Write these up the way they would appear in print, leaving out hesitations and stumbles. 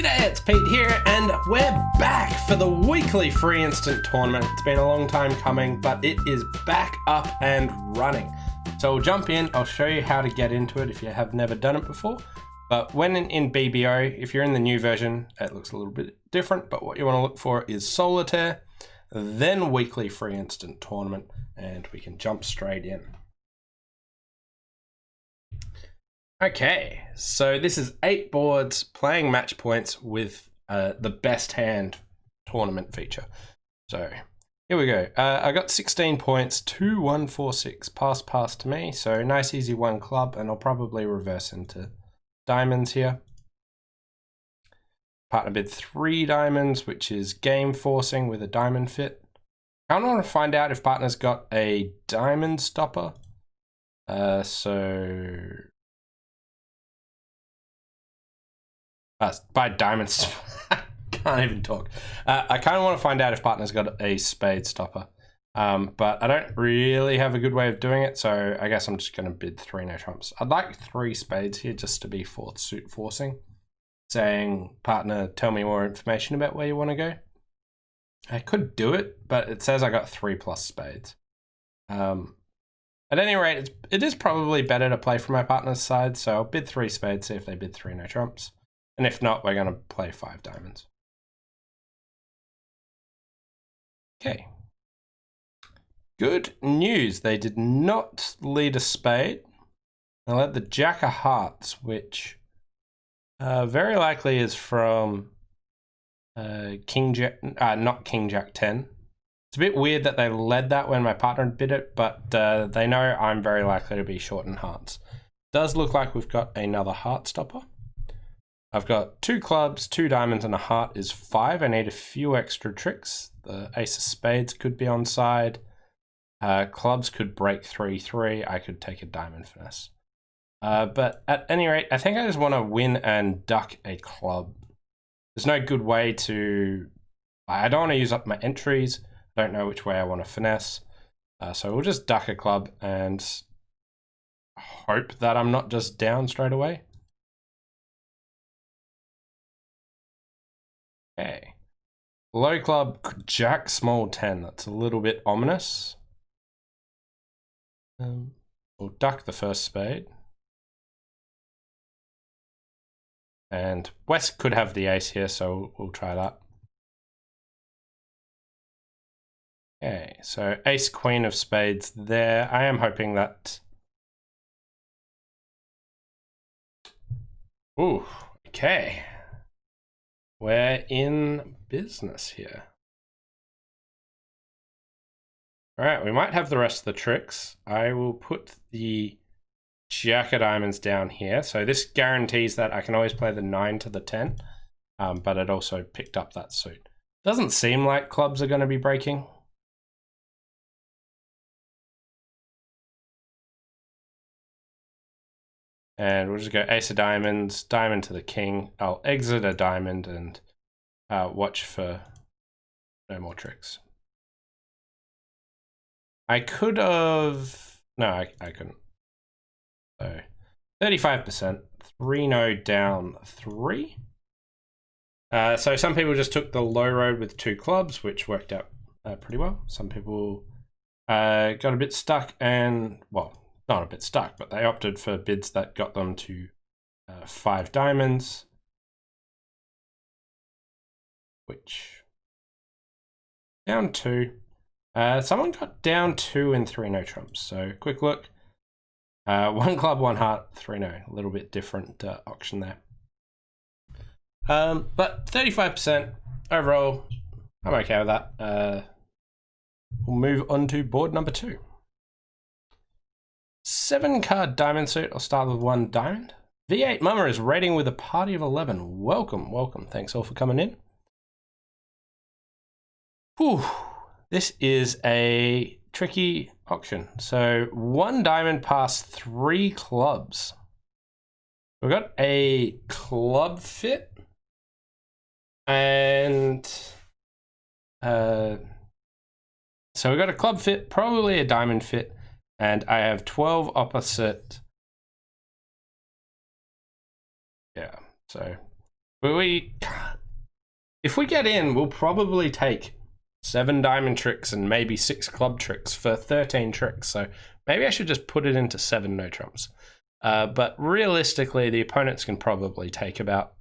G'day, it's Pete here, and we're back for the weekly free instant tournament. It's been a long time coming, but it is back up and running. So we'll jump in, I'll show you how to get into it if you have never done it before. But when in BBO, if you're in the new version, it looks a little bit different, but what you want to look for is Solitaire, then weekly free instant tournament, and we can jump straight in. Okay, so this is 8 boards playing match points with the best hand tournament feature. So here we go. I got 16 points, 2, 1, 4, 6. Pass to me. So nice, easy 1 club, and I'll probably reverse into diamonds here. Partner bid 3 diamonds, which is game forcing with a diamond fit. I want to find out if partner's got a diamond stopper. By diamonds, can't even talk. I kind of want to find out if partner's got a spade stopper, but I don't really have a good way of doing it, so I guess I'm just going to bid 3 no trumps. I'd like 3 spades here just to be 4th suit forcing, saying, partner, tell me more information about where you want to go. I could do it, but it says I got 3 plus spades. At any rate, it is probably better to play from my partner's side, so I'll bid 3 spades, see if they bid 3 no trumps. And if not, we're going to play 5 diamonds. Okay. Good news. They did not lead a spade. They led the Jack of Hearts, which very likely is from not King Jack 10. It's a bit weird that they led that when my partner bid it, but they know I'm very likely to be short in hearts. Does look like we've got another heart stopper. I've got 2 clubs, 2 diamonds, and a heart is 5. I need a few extra tricks. The ace of spades could be on side. Clubs could break 3-3. I could take a diamond finesse. But at any rate, I think I just want to win and duck a club. There's no good way to... I don't want to use up my entries. I don't know which way I want to finesse. So we'll just duck a club and hope that I'm not just down straight away. Okay. Low club, Jack small 10. That's a little bit ominous. We'll duck the first spade. And West could have the ace here, so we'll try that. Okay, so ace queen of spades there. I am hoping that... Ooh, okay. We're in business here. All right, we might have the rest of the tricks. I will put the Jack of diamonds down here. So this guarantees that I can always play the 9 to the 10, but it also picked up that suit. Doesn't seem like clubs are going to be breaking. And we'll just go ace of diamonds, diamond to the king. I'll exit a diamond and watch for no more tricks. I could have... No, I couldn't. So 35%, 3 no down 3. So some people just took the low road with 2 clubs, which worked out pretty well. Some people got a bit stuck and, well, not a bit stuck, but they opted for bids that got them to 5 diamonds, which down 2. Someone got down 2 and 3 no trumps. So quick look, 1 club, 1 heart, 3 no. A little bit different auction there. But 35% overall, I'm okay with that. We'll move on to board number 2. 7 card diamond suit. I'll start with 1 diamond. V8 Mama is raiding with a party of 11. Welcome, welcome. Thanks all for coming in. Whew. This is a tricky auction. So 1 diamond past 3 clubs. We've got a club fit and so we've got a club fit, probably a diamond fit. And I have 12 opposite. Yeah, so If we get in, we'll probably take 7 diamond tricks and maybe 6 club tricks for 13 tricks. So maybe I should just put it into 7 no trumps. But realistically, the opponents can probably take about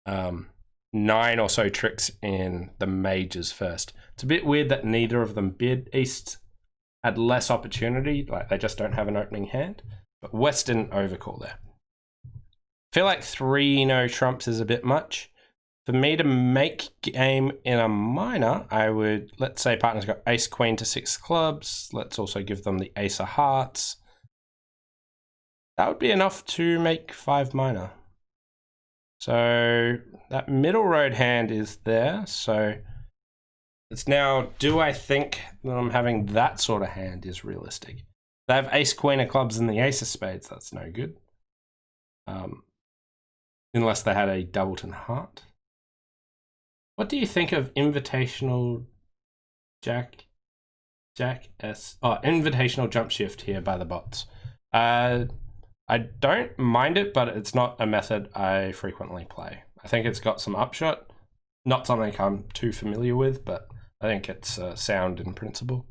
9 or so tricks in the majors first. It's a bit weird that neither of them bid. East had less opportunity, like they just don't have an opening hand. But West didn't overcall there. I feel like 3 no trumps is a bit much. For me to make game in a minor, I would, let's say partner's got ace queen to 6 clubs. Let's also give them the ace of hearts. That would be enough to make 5 minor. So that middle road hand is there. So it's now, do I think that I'm having that sort of hand is realistic? They have ace queen of clubs and the ace of spades. That's no good. Unless they had a doubleton heart. What do you think of Invitational Invitational jump shift here by the bots? I don't mind it, but it's not a method I frequently play. I think it's got some upshot. Not something I'm too familiar with, but I think it's sound in principle.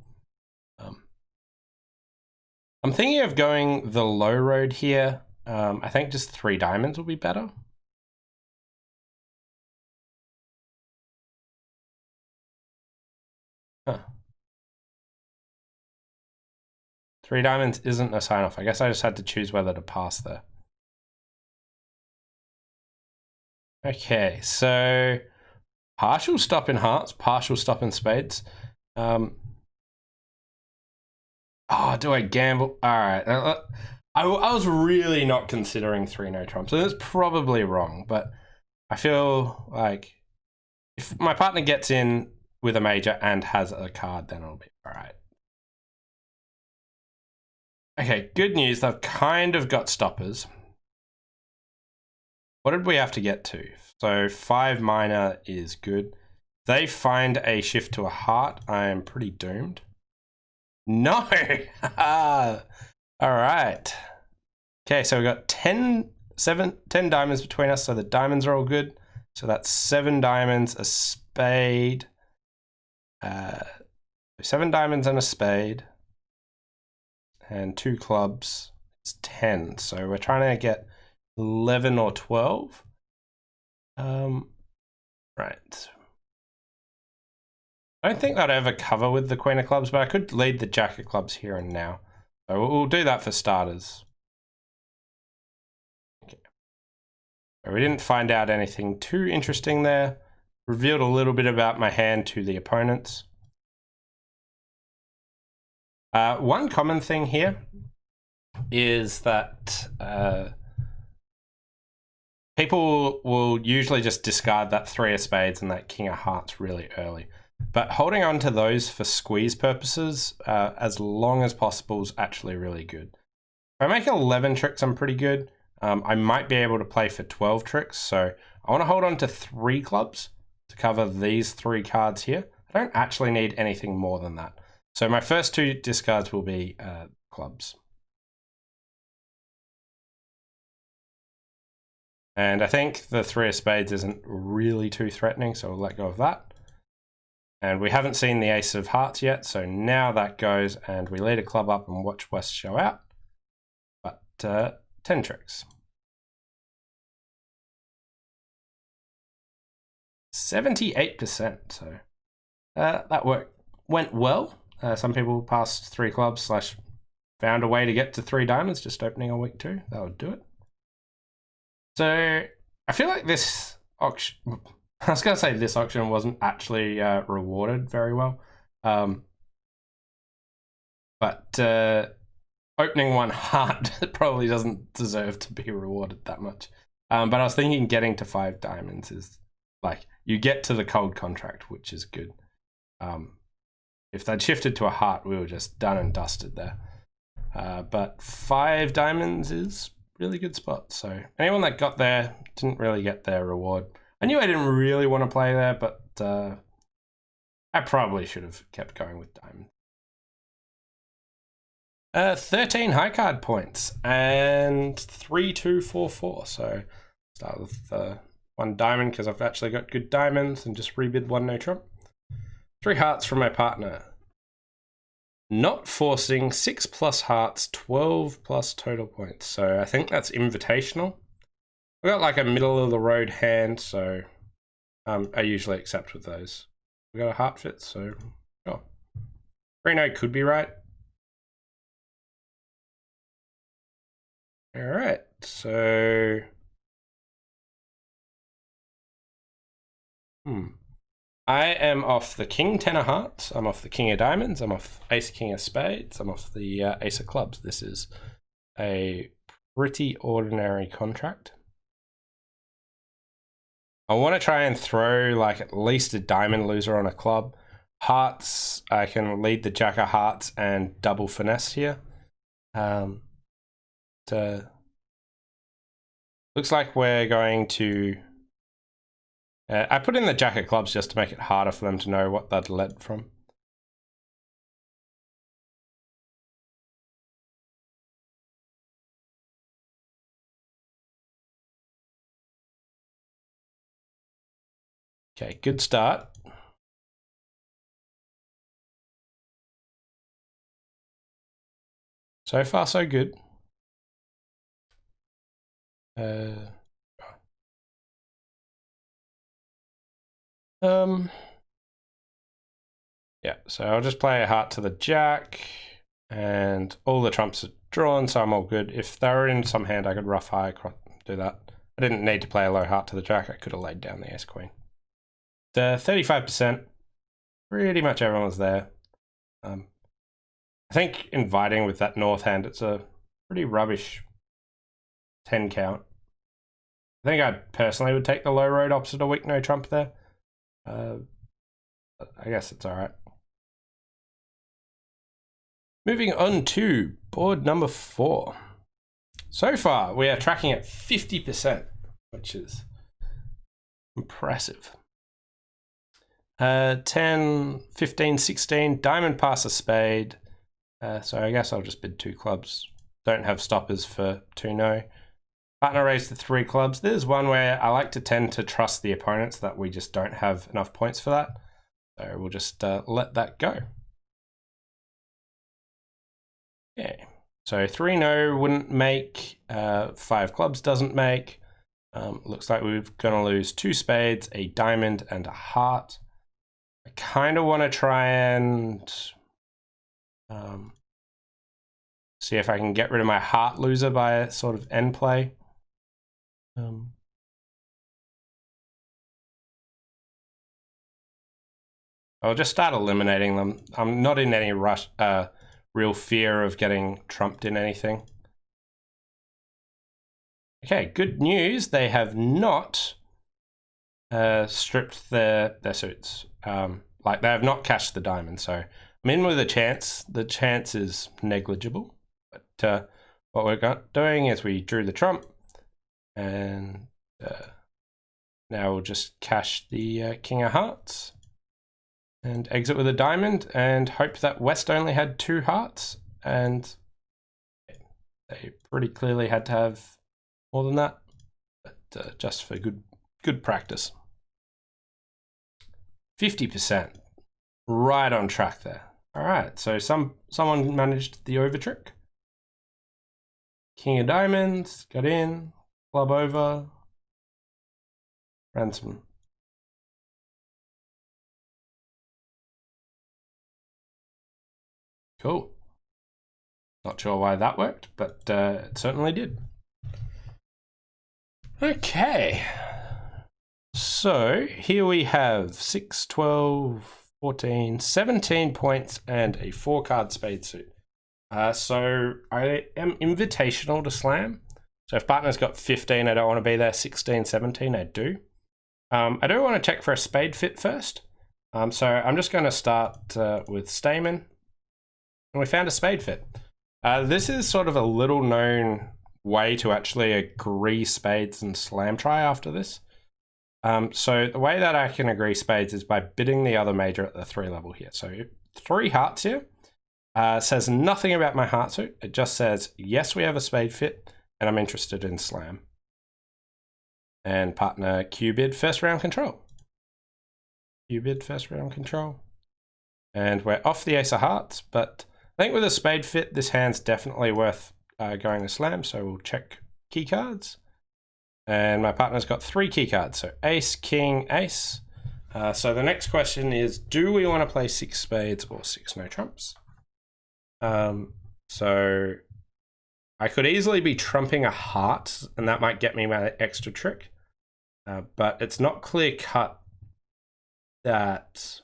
I'm thinking of going the low road here. I think just 3 diamonds will be better. Huh. 3 diamonds isn't a sign off. I guess I just had to choose whether to pass there. Okay, so partial stop in hearts, partial stop in spades. Oh, do I gamble? All right. I was really not considering 3 no trumps, and it's probably wrong, but I feel like if my partner gets in with a major and has a card, then it'll be all right. Okay, good news. They've kind of got stoppers. What did we have to get to? So 5 minor is good. They find a shift to a heart. I am pretty doomed. No! All right. Okay, so we've got 10 diamonds between us, so the diamonds are all good. So that's 7 diamonds, a spade. 7 diamonds and a spade. And 2 clubs is 10. So we're trying to get 11 or 12. Right. I don't think I'd ever cover with the queen of clubs, but I could lead the jack of clubs here and now. So we'll do that for starters. Okay. So we didn't find out anything too interesting there. Revealed a little bit about my hand to the opponents. One common thing here is that people will usually just discard that 3 of spades and that king of hearts really early. But holding on to those for squeeze purposes as long as possible is actually really good. If I make 11 tricks, I'm pretty good. I might be able to play for 12 tricks. So I want to hold on to 3 clubs to cover these 3 cards here. I don't actually need anything more than that. So my first 2 discards will be clubs. And I think the 3 of spades isn't really too threatening, so we'll let go of that. And we haven't seen the ace of hearts yet, so now that goes and we lead a club up and watch West show out. But 10 tricks. 78%, so that went well. Some people passed 3 clubs / found a way to get to 3 diamonds just opening on week 2. That would do it. So I feel like this auction, I was going to say this auction wasn't actually rewarded very well. But opening 1 heart probably doesn't deserve to be rewarded that much. But I was thinking getting to 5 diamonds is like, you get to the cold contract, which is good. If they'd shifted to a heart, we were just done and dusted there. But 5 diamonds is really good spot. So anyone that got there didn't really get their reward. I knew I didn't really want to play there, but I probably should have kept going with diamond. 13 high card points and 3, 2, 4, 4. So start with 1 diamond because I've actually got good diamonds and just rebid 1 no trump. 3 hearts from my partner. Not forcing, 6 plus hearts, 12 plus total points. So I think that's invitational. I've got like a middle of the road hand, so I usually accept with those. We got a heart fit, so sure. 3-no could be right. All right, so I am off the king 10 of hearts, I'm off the king of diamonds, I'm off ace king of spades, I'm off the ace of clubs. This is a pretty ordinary contract. I want to try and throw like at least a diamond loser on a club. Hearts, I can lead the jack of hearts and double finesse here. Looks like we're going to... I put in the jack of clubs just to make it harder for them to know what they'd led from. Okay, good start. So far, so good. Yeah, so I'll just play a heart to the jack, and all the trumps are drawn, so I'm all good. If they were in some hand, I could rough high, do that. I didn't need to play a low heart to the jack. I could have laid down the ace queen. The 35%, pretty much everyone was there. I think inviting with that north hand, it's a pretty rubbish 10 count. I think I personally would take the low road opposite a weak no trump there. I guess it's all right. Moving on to board number 4. So far, we are tracking at 50%, which is impressive. 10, 15, 16, diamond pass a spade. So I guess I'll just bid 2 clubs. Don't have stoppers for 2 no. Partner raised the 3 clubs. There's one where I like to tend to trust the opponents that we just don't have enough points for that. So we'll just let that go. Okay, so 3 no wouldn't make, 5 clubs doesn't make. Looks like we're gonna lose 2 spades, a diamond, and a heart. I kind of want to try and see if I can get rid of my heart loser by a sort of end play. I'll just start eliminating them. I'm not in any rush, real fear of getting trumped in anything. Okay, good news. They have not stripped their suits. Like they have not cashed the diamond. So I'm in with a chance. The chance is negligible. But what we're doing is we drew the trump, and now we'll just cash the king of hearts and exit with a diamond and hope that West only had 2 hearts, and they pretty clearly had to have more than that, but just for good practice. 50%, right on track there. All right, so someone managed the over trick. King of diamonds, got in, club over, ransom. Cool. Not sure why that worked, but it certainly did. Okay. So here we have 6, 12, 14, 17 points and a 4-card spade suit. So I am invitational to slam. So if partner's got 15, I don't want to be there. 16, 17, I do. I do want to check for a spade fit first. So I'm just going to start with Stamen. And we found a spade fit. This is sort of a little known way to actually agree spades and slam try after this. So the way that I can agree spades is by bidding the other major at the 3 level here. So 3 hearts here. Says nothing about my heart suit. It just says, yes, we have a spade fit, and I'm interested in slam. And partner Q-bid first round control. Q-bid first round control. And we're off the ace of hearts, but I think with a spade fit, this hand's definitely worth going to slam, so we'll check key cards. And my partner's got 3 key cards, so ace, king, ace. So the next question is, do we want to play 6 spades or 6 no trumps? So I could easily be trumping a heart, and that might get me my extra trick. But it's not clear cut that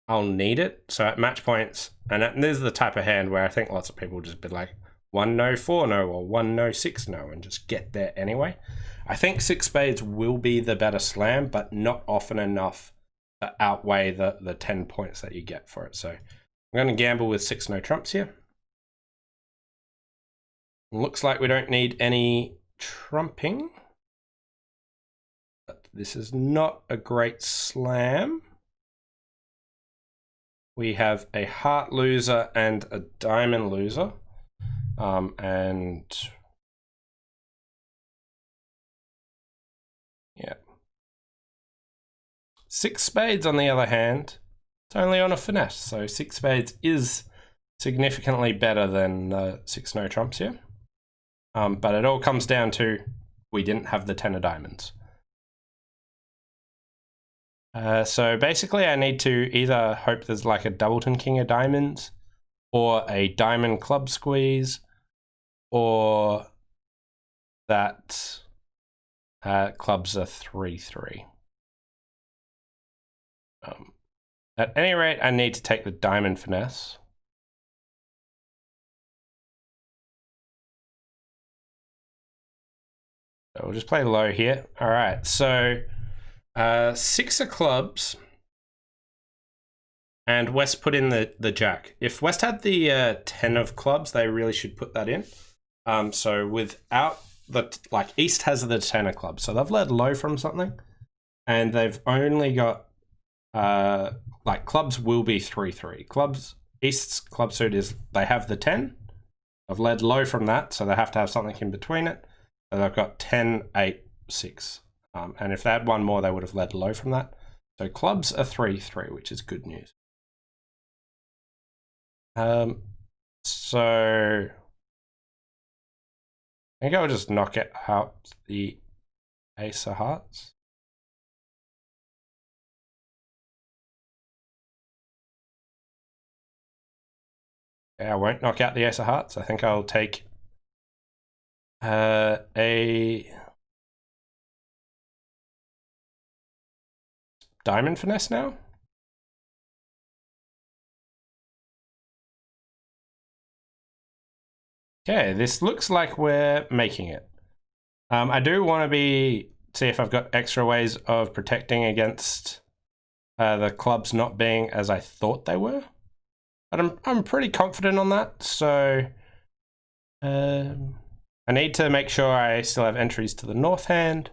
I'll need it. So at match points, and this is the type of hand where I think lots of people just be like 1 no 4 no or 1 no 6 no and just get there anyway. I think 6 spades will be the better slam, but not often enough to outweigh the 10 points that you get for it. So I'm going to gamble with 6 no trumps here. Looks like we don't need any trumping, but this is not a great slam. We have a heart loser and a diamond loser. And yeah. 6 spades on the other hand, it's only on a finesse. So 6 spades is significantly better than 6 no trumps here. But it all comes down to we didn't have the 10 of diamonds. So basically I need to either hope there's like a doubleton king of diamonds or a diamond club squeeze, or that clubs are 3-3. At any rate, I need to take the diamond finesse. So we'll just play low here. All right, so 6 of clubs, and West put in the jack. If West had the 10 of clubs, they really should put that in. So without the, like, East has the 10 of clubs, so they've led low from something, and they've only got like clubs will be 3-3. Clubs, East's club suit is they have the 10. I've led low from that, so they have to have something in between it. So they've got 10, 8, 6. And if they had one more, they would have led low from that. So clubs are 3-3, which is good news. So I think I'll just knock it out the ace of hearts. Okay, I won't knock out the ace of hearts. I think I'll take a diamond finesse now. Okay, this looks like we're making it. I do want to see if I've got extra ways of protecting against the clubs not being as I thought they were. But I'm pretty confident on that, so I need to make sure I still have entries to the north hand.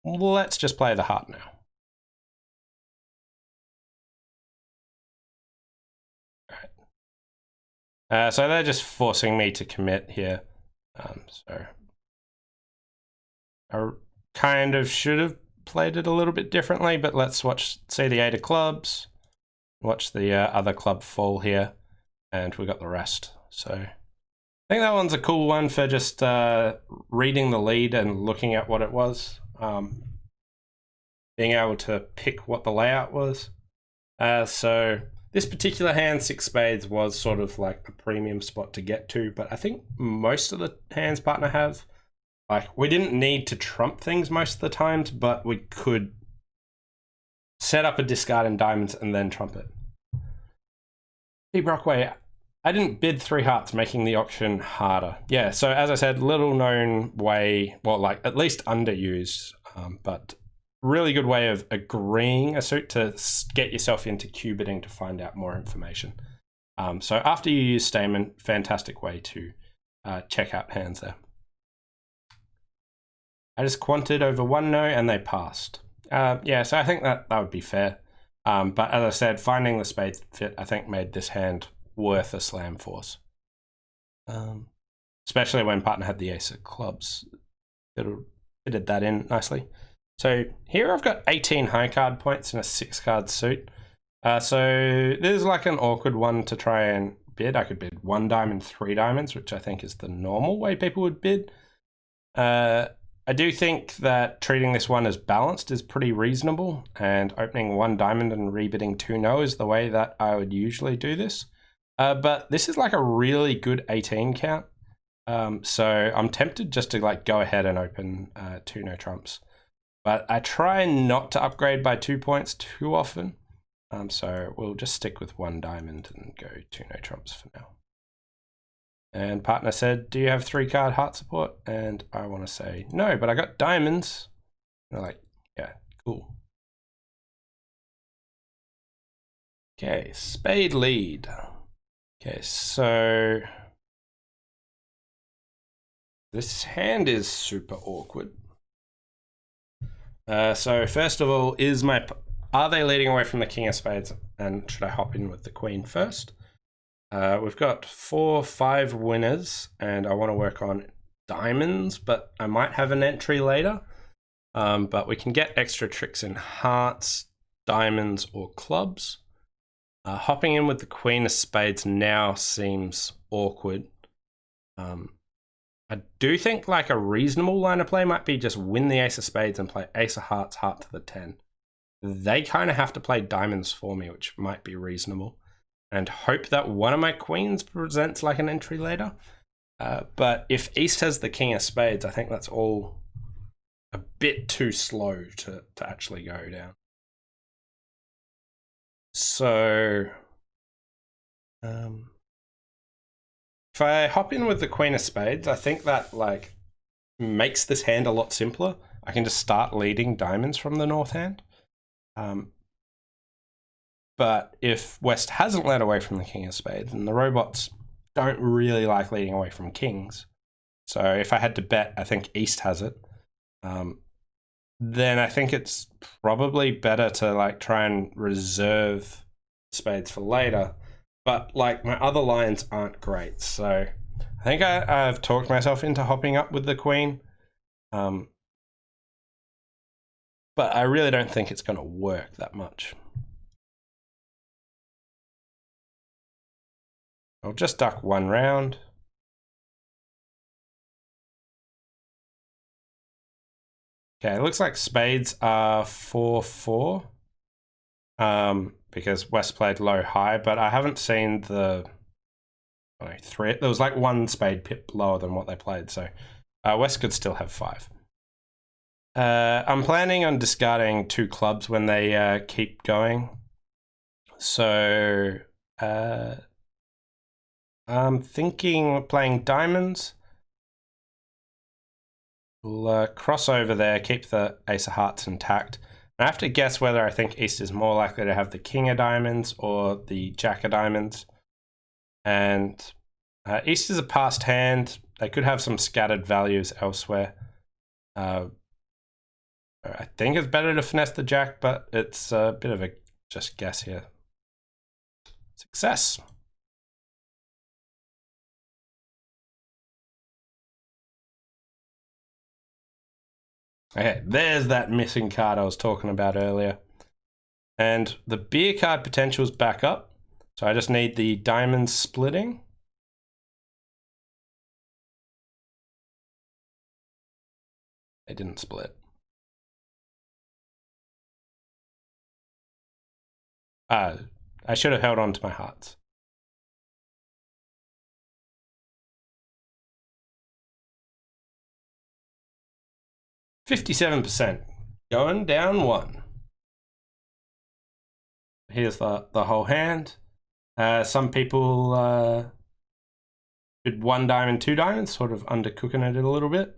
Let's just play the heart now. All right. So they're just forcing me to commit here. So I kind of should have played it a little bit differently, but let's see the 8 of clubs. Watch the other club fall here, and we got the rest. So I think that one's a cool one for just reading the lead and looking at what it was. Being able to pick what the layout was. So this particular hand, 6 spades, was sort of like a premium spot to get to, but I think most of the hands partner have, like, we didn't need to trump things most of the times, but we could set up a discard in diamonds and then trump it. Hey Brockway, I didn't bid 3 hearts, making the auction harder. Yeah, so as I said, little known way, well, like at least underused, but really good way of agreeing a suit to get yourself into Q-bidding to find out more information. So after you use Stamen, fantastic way to check out hands there. I just quanted over 1 no and they passed. Yeah, so I think that would be fair. But as I said, finding the spade fit, I think, made this hand worth a slam force. Especially when partner had the ace of clubs. fitted that in nicely. So here I've got 18 high card points in a 6-card suit. So this is like an awkward one to try and bid. I could bid 1 diamond, 3 diamonds, which I think is the normal way people would bid. I do think that treating this one as balanced is pretty reasonable, and opening 1 diamond and rebidding 2 no is the way that I would usually do this. But this is like a really good 18 count. So I'm tempted just to like go ahead and open 2 no trumps. But I try not to upgrade by 2 points too often. So we'll just stick with 1 diamond and go 2 no trumps for now. And partner said, do you have 3-card heart support? And I want to say, no, but I got diamonds. And they're like, yeah, cool. Okay, spade lead. Okay, so this hand is super awkward. So first of all, are they leading away from the king of spades? And should I hop in with the queen first? We've got 4, 5 winners, and I want to work on diamonds, but I might have an entry later. But we can get extra tricks in hearts, diamonds, or clubs. Hopping in with the queen of spades now seems awkward. I do think like a reasonable line of play might be just win the ace of spades and play ace of hearts, heart to the 10. They kind of have to play diamonds for me, which might be reasonable, and hope that one of my queens presents like an entry later. But if East has the king of spades, I think that's all a bit too slow to actually go down. So if I hop in with the queen of spades, I think that like makes this hand a lot simpler. I can just start leading diamonds from the north hand. But if West hasn't led away from the king of spades, and the robots don't really like leading away from kings, so if I had to bet, I think East has it, then I think it's probably better to like try and reserve spades for later. But like my other lines aren't great, so I think I've talked myself into hopping up with the queen. But I really don't think it's going to work that much. I'll just duck 1 round. Okay, it looks like spades are 4-4. Because West played low high, but I haven't seen the 3. There was like 1 spade pip lower than what they played, so West could still have 5. I'm planning on discarding 2 clubs when they keep going. So I'm thinking playing diamonds. We'll cross over there, keep the ace of hearts intact. I have to guess whether I think East is more likely to have the king of diamonds or the jack of diamonds. And East is a passed hand. They could have some scattered values elsewhere. I think it's better to finesse the jack, but it's a bit of a just guess here. Success. Okay, there's that missing card I was talking about earlier. And the beer card potential's back up. So I just need the diamonds splitting. They didn't split. I should have held on to my hearts. %57%. Going down 1. Here's the whole hand. Some people did 1 diamond, 2 diamonds, sort of undercooking it a little bit.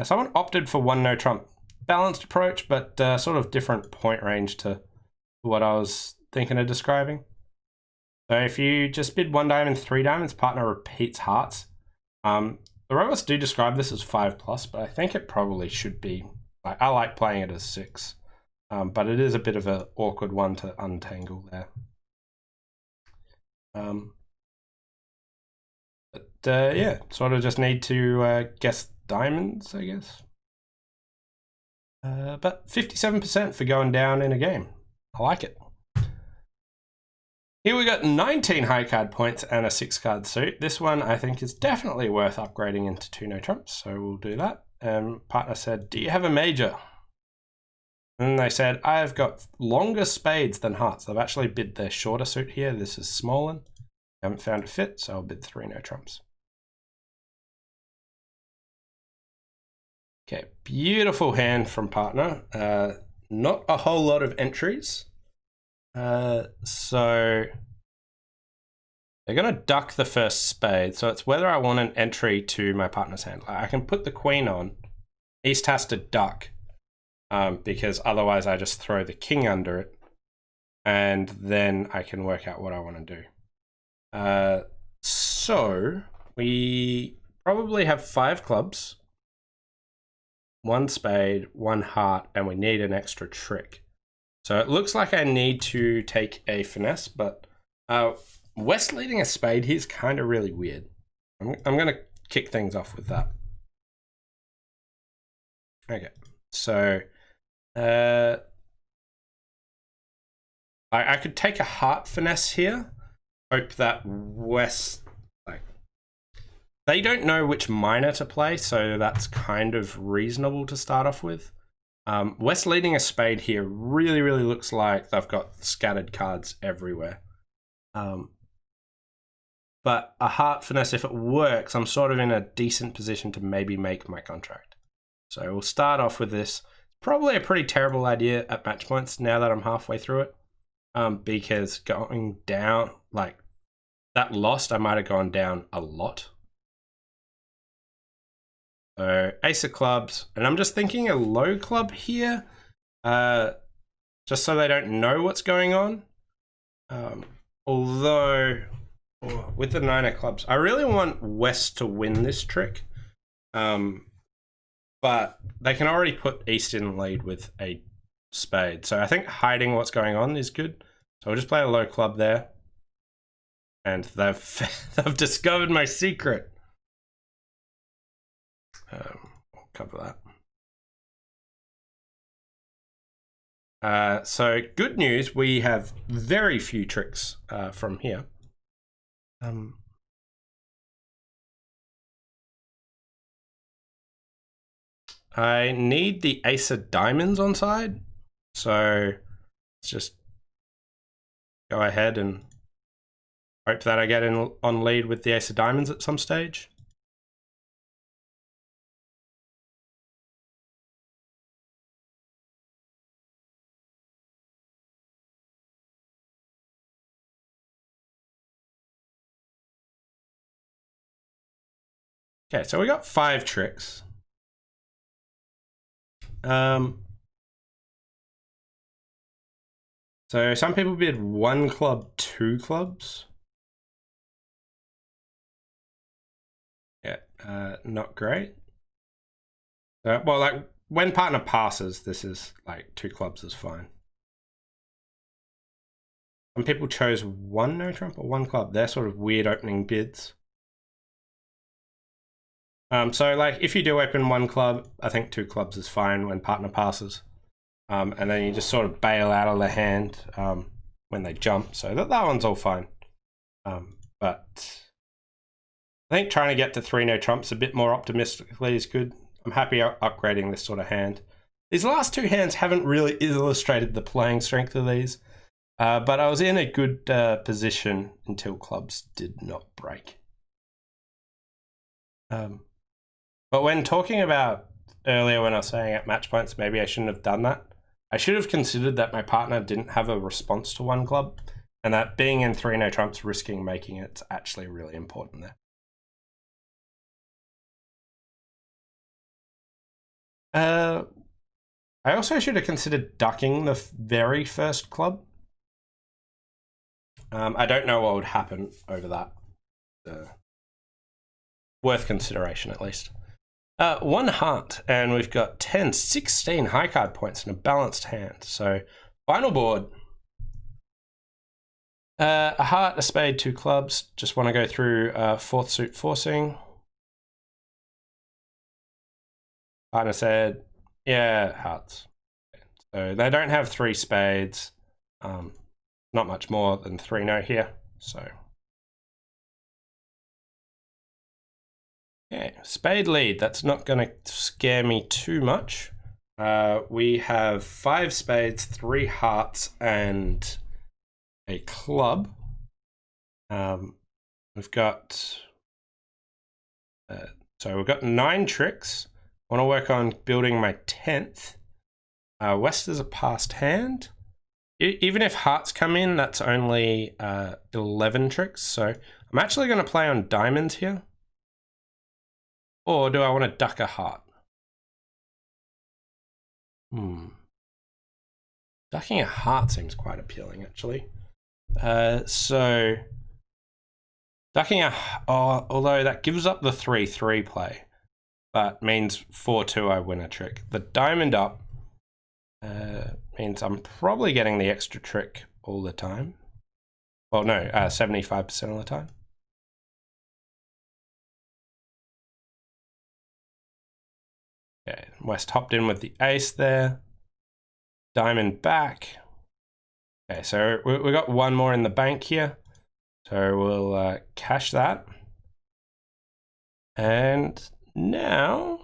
Someone opted for 1 no trump. Balanced approach, but sort of different point range to what I was thinking of describing. So if you just bid 1 diamond, 3 diamonds, partner repeats hearts. The robots do describe this as 5+, but I think it probably should be. I like playing it as 6, but it is a bit of an awkward one to untangle there. But yeah, sort of just need to guess diamonds, I guess. But 57% for going down in a game. I like it. Here we got 19 high card points and a 6-card suit. This one I think is definitely worth upgrading into 2 no trumps, so we'll do that. Partner said, do you have a major? And they said, I've got longer spades than hearts. They've actually bid their shorter suit here. This is smaller. I haven't found a fit, so I'll bid 3 no trumps. Okay, beautiful hand from partner. Not a whole lot of entries. So they're going to duck the first spade. So it's whether I want an entry to my partner's hand. I can put the queen on. East has to duck because otherwise I just throw the king under it. And then I can work out what I want to do. So we probably have 5 clubs, 1 spade, 1 heart, and we need an extra trick. So it looks like I need to take a finesse, but West leading a spade here is kind of really weird. I'm going to kick things off with that. Okay, so I could take a heart finesse here, hope that West, they don't know which minor to play, so that's kind of reasonable to start off with. West leading a spade here really looks like they've got scattered cards everywhere. But a heart finesse, if it works, I'm sort of in a decent position to maybe make my contract. So we'll start off with this. Probably a pretty terrible idea at match points now that I'm halfway through it. Because going down, like that lost, I might have gone down a lot. So ace of clubs, and I'm just thinking a low club here, just so they don't know what's going on. Although with the 9 of clubs, I really want West to win this trick, but they can already put East in lead with a spade. So I think hiding what's going on is good. So I'll just play a low club there, and they've discovered my secret. I'll cover that. So good news, we have very few tricks from here. I need the ace of diamonds on side, so let's just go ahead and hope that I get in on lead with the ace of diamonds at some stage. Okay, so we got 5 tricks. So some people bid 1 club, 2 clubs. Yeah, not great. Well, like when partner passes, this is like 2 clubs is fine. Some people chose 1 no trump or 1 club. They're sort of weird opening bids. So like if you do open 1 club, I think 2 clubs is fine when partner passes. And then you just sort of bail out of the hand when they jump. So that one's all fine. But I think trying to get to 3 no trumps a bit more optimistically is good. I'm happy upgrading this sort of hand. These last 2 hands haven't really illustrated the playing strength of these. But I was in a good position until clubs did not break. But when talking about earlier when I was saying at match points, maybe I shouldn't have done that. I should have considered that my partner didn't have a response to 1 club, and that being in 3 no trumps, risking making it's actually really important there. I also should have considered ducking the very first club. I don't know what would happen over that. Worth consideration at least. 1 heart, and we've got 16 high card points in a balanced hand. So final board. A heart, a spade, 2 clubs. Just want to go through 4th suit forcing. Partner said, yeah, hearts. So they don't have 3 spades. Not much more than 3 no here. So yeah, spade lead. That's not going to scare me too much. We have 5 spades, 3 hearts, and a club. We've got so we've got 9 tricks. I want to work on building my 10th. West is a passed hand. Even if hearts come in, that's only 11 tricks. So I'm actually going to play on diamonds here. Or do I want to duck a heart? Ducking a heart seems quite appealing, actually. So ducking a... although that gives up the 3-3 play. But means 4-2 I win a trick. The diamond up means I'm probably getting the extra trick all the time. Well, no, 75% of the time. Okay, West hopped in with the ace there. Diamond back. Okay, so we got 1 more in the bank here. So we'll cash that. And now...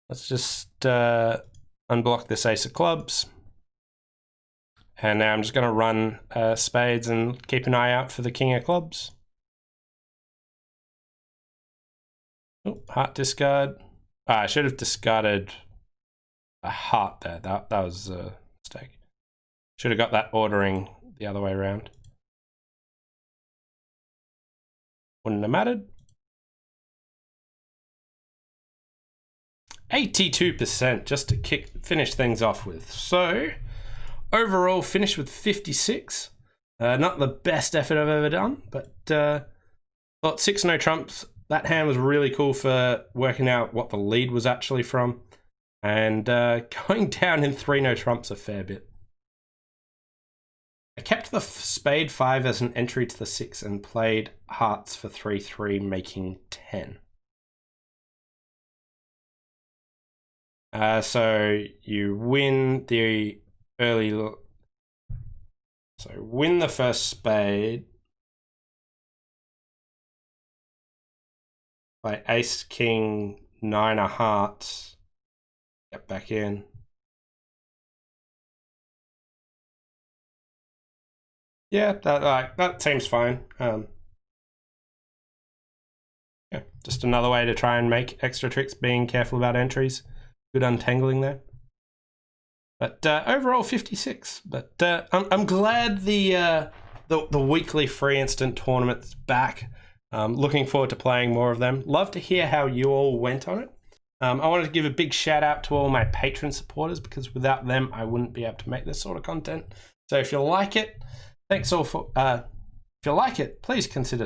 let's just unblock this ace of clubs. And now I'm just going to run spades and keep an eye out for the king of clubs. Oh, heart discard. I should have discarded a heart there. That was a mistake. Should have got that ordering the other way around. Wouldn't have mattered. 82% just to finish things off with. So overall finished with 56. Not the best effort I've ever done, but thought 6 no trumps. That hand was really cool for working out what the lead was actually from, and going down in 3 no trumps a fair bit. I kept the spade 5 as an entry to the 6 and played hearts for 3-3, making 10. So you win the early... so win the first spade by ace, king, 9 of hearts. Get back in. Yeah, that seems fine. Yeah, just another way to try and make extra tricks, being careful about entries. Good untangling there. But overall 56. But I'm glad the weekly free instant tournament's back. Looking forward to playing more of them. Love to hear how you all went on it. I wanted to give a big shout out to all my Patreon supporters, because without them I wouldn't be able to make this sort of content. So if you like it, thanks all for if you like it, please consider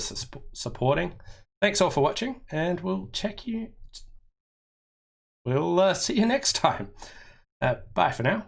supporting. Thanks all for watching, and we'll see you next time. Bye for now.